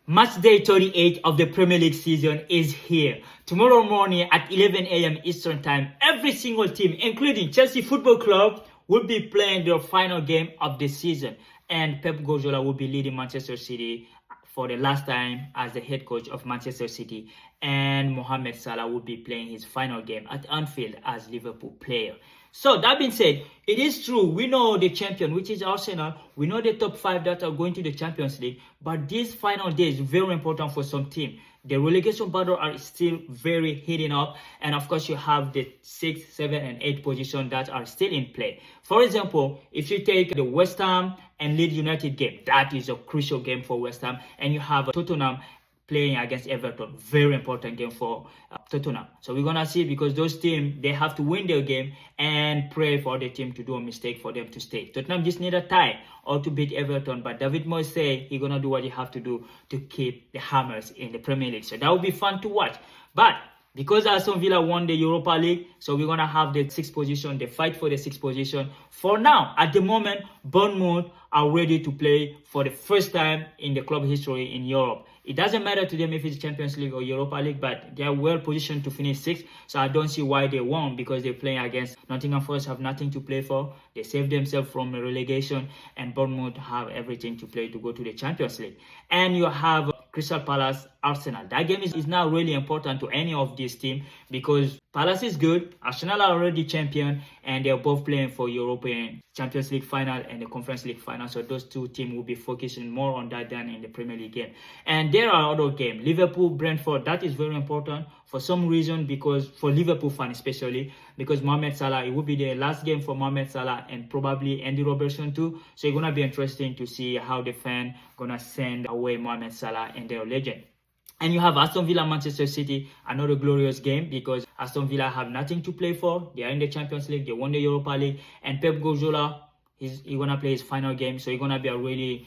Match day 38 of the Premier League season is here. Tomorrow morning at 11 a.m. Eastern Time, every single team, including Chelsea Football Club, will be playing their final game of the season. And Pep Guardiola will be leading Manchester City for the last time as the head coach of Manchester City. And Mohamed Salah will be playing his final game at Anfield as Liverpool player. So that being said, it is true, we know the champion, which is Arsenal. We know the top 5 that are going to the Champions League. But this final day is very important for some team. The relegation battle are still very heating up. And of course, you have the 6, 7, and 8 positions that are still in play. For example, if you take the West Ham and Leeds United game, that is a crucial game for West Ham. And you have Tottenham playing against Everton. Very important game for Tottenham. So we're going to see, because those teams, they have to win their game and pray for the team to do a mistake for them to stay. Tottenham just need a tie or to beat Everton. But David Moyes say he's going to do what he have to do to keep the Hammers in the Premier League. So that will be fun to watch. But because Aston Villa won the Europa League, so we're going to have the 6th position, the fight for the 6th position. For now, at the moment, Bournemouth are ready to play for the first time in the club history in Europe. It doesn't matter to them if it's Champions League or Europa League, but they are well positioned to finish 6th. So I don't see why they won't, because they're playing against Nottingham Forest, have nothing to play for. They saved themselves from a relegation, and Bournemouth have everything to play to go to the Champions League. And you have Crystal Palace, Arsenal. That game is now really important to any of these teams, because Palace is good, Arsenal are already champion, and they're both playing for European Champions League final and the Conference League final. So those two teams will be focusing more on that than in the Premier League game. And there are other games. Liverpool, Brentford, that is very important for some reason, because for Liverpool fans especially, because Mohamed Salah, it will be the last game for Mohamed Salah and probably Andy Robertson too. So it's going to be interesting to see how the fans going to send away Mohamed Salah and their legend. And you have Aston Villa, Manchester City, another glorious game, because Aston Villa have nothing to play for. They are in the Champions League, they won the Europa League, and Pep Guardiola, he's going to play his final game. So it's going to be a really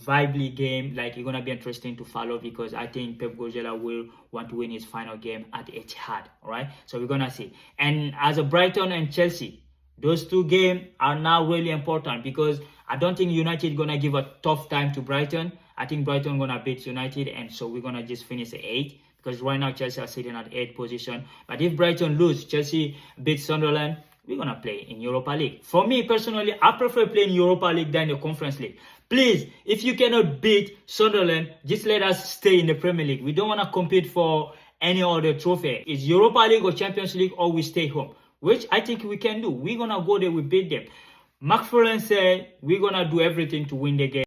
lively game. Like, it's going to be interesting to follow, because I think Pep Guardiola will want to win his final game at Etihad, all right? So we're going to see. And as a Brighton and Chelsea, those two games are now really important, because I don't think United going to give a tough time to Brighton. I think Brighton going to beat United, and so we're going to just finish at 8, because right now Chelsea are sitting at 8th position. But if Brighton lose, Chelsea beats Sunderland, we're going to play in Europa League. For me personally, I prefer playing Europa League than the Conference League. Please, if you cannot beat Sunderland, just let us stay in the Premier League. We don't want to compete for any other trophy. It's Europa League or Champions League, or we stay home, which I think we can do. We're going to go there, we beat them. McFarlane said we're going to do everything to win the game.